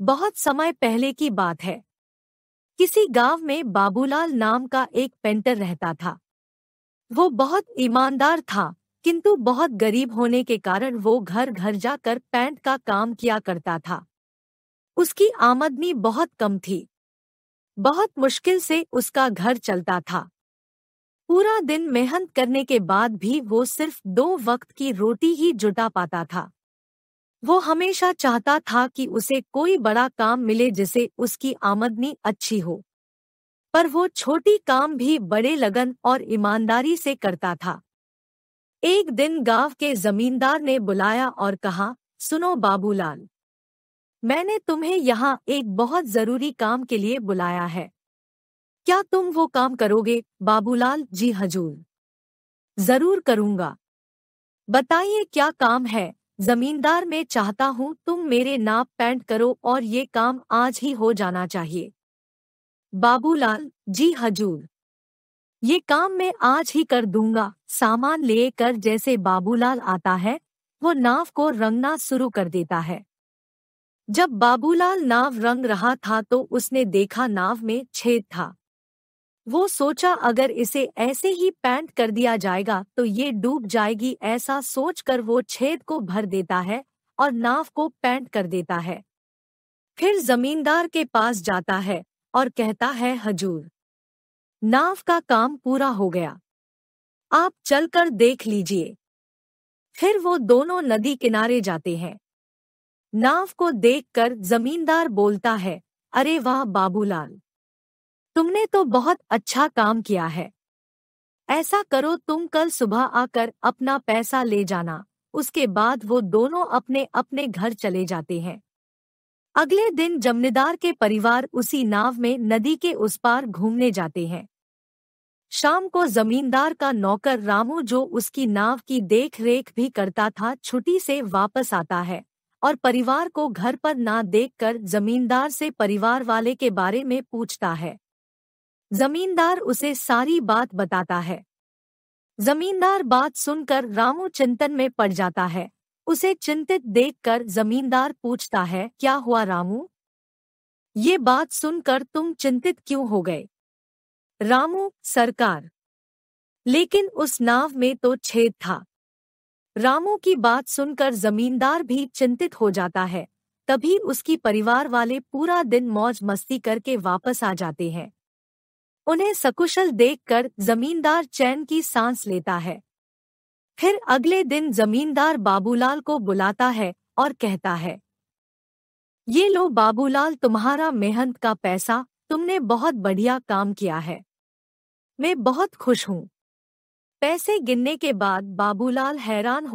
बहुत समय पहले की बात है। किसी गांव में बाबूलाल नाम का एक पेंटर रहता था। वो बहुत ईमानदार था, किंतु बहुत गरीब होने के कारण वो घर घर जाकर पेंट का काम किया करता था। उसकी आमदनी बहुत कम थी। बहुत मुश्किल से उसका घर चलता था। पूरा दिन मेहनत करने के बाद भी वो सिर्फ 2 वक्त की रोटी ही जुटा पाता था। वो हमेशा चाहता था कि उसे कोई बड़ा काम मिले जिसे उसकी आमदनी अच्छी हो, पर वो छोटी काम भी बड़े लगन और ईमानदारी से करता था। एक दिन गांव के जमींदार ने बुलाया और कहा, सुनो बाबूलाल, मैंने तुम्हें यहाँ एक बहुत जरूरी काम के लिए बुलाया है। क्या तुम वो काम करोगे? बाबूलाल, जी हजूर, जरूर करूँगा। बताइए क्या काम है? जमींदार, मैं चाहता हूँ तुम मेरे नाप पेंट करो और ये काम आज ही हो जाना चाहिए। बाबूलाल, जी हजूर, ये काम मैं आज ही कर दूंगा। सामान लेकर जैसे बाबूलाल आता है, वो नाव को रंगना शुरू कर देता है। जब बाबूलाल नाव रंग रहा था तो उसने देखा नाव में छेद था। वो सोचा अगर इसे ऐसे ही पेंट कर दिया जाएगा तो ये डूब जाएगी। ऐसा सोचकर वो छेद को भर देता है और नाव को पेंट कर देता है। फिर जमींदार के पास जाता है और कहता है, हजूर, नाव का काम पूरा हो गया, आप चलकर देख लीजिए। फिर वो दोनों नदी किनारे जाते हैं। नाव को देखकर जमींदार बोलता है, अरे वाह बाबूलाल, तुमने तो बहुत अच्छा काम किया है। ऐसा करो, तुम कल सुबह आकर अपना पैसा ले जाना। उसके बाद वो दोनों अपने अपने घर चले जाते हैं। अगले दिन जमींदार के परिवार उसी नाव में नदी के उस पार घूमने जाते हैं। शाम को जमींदार का नौकर रामू, जो उसकी नाव की देख रेख भी करता था, छुट्टी से वापस आता है और परिवार को घर पर ना देखकर जमींदार से परिवार वाले के बारे में पूछता है। जमींदार उसे सारी बात बताता है। जमींदार बात सुनकर रामू चिंतन में पड़ जाता है। उसे चिंतित देखकर जमींदार पूछता है, क्या हुआ रामू? ये बात सुनकर तुम चिंतित क्यों हो गए? रामू, सरकार, लेकिन उस नाव में तो छेद था। रामू की बात सुनकर जमींदार भी चिंतित हो जाता है। तभी उसकी परिवार वाले पूरा दिन मौज मस्ती करके वापस आ जाते हैं। उन्हें सकुशल देखकर जमींदार चैन की सांस लेता है। फिर अगले दिन जमींदार बाबूलाल को बुलाता है और कहता है, ये लो बाबूलाल, तुम्हारा मेहनत का पैसा, तुमने बहुत बढ़िया काम किया है। मैं बहुत खुश हूँ। पैसे गिनने के बाद बाबूलाल हैरान हो